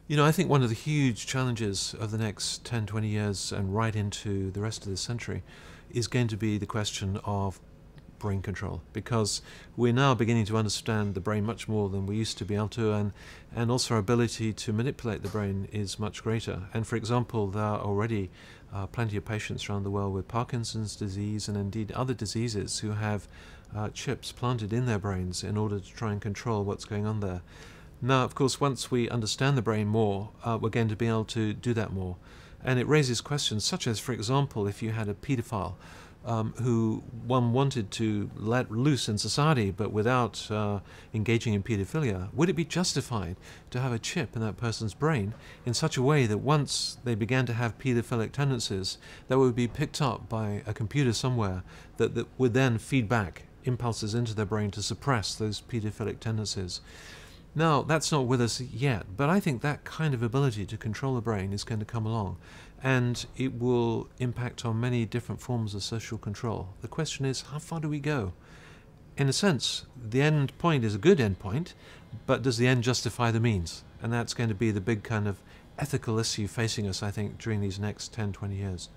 You know, I think one of the huge challenges of the next 10, 20 years and right into the rest of this century is going to be the question of brain control, because we're now beginning to understand the brain much more than we used to be able to, and also our ability to manipulate the brain is much greater. And for example, there are already plenty of patients around the world with Parkinson's disease and indeed other diseases who have chips planted in their brains in order to try and control what's going on there. Now, of course, once we understand the brain more, we're going to be able to do that more. And it raises questions such as, for example, if you had a paedophile who one wanted to let loose in society but without engaging in paedophilia, would it be justified to have a chip in that person's brain in such a way that once they began to have paedophilic tendencies, that would be picked up by a computer somewhere that would then feed back impulses into their brain to suppress those paedophilic tendencies? Now, that's not with us yet, but I think that kind of ability to control the brain is going to come along, and it will impact on many different forms of social control. The question is, how far do we go? In a sense, the end point is a good end point, but does the end justify the means? And that's going to be the big kind of ethical issue facing us, I think, during these next 10, 20 years.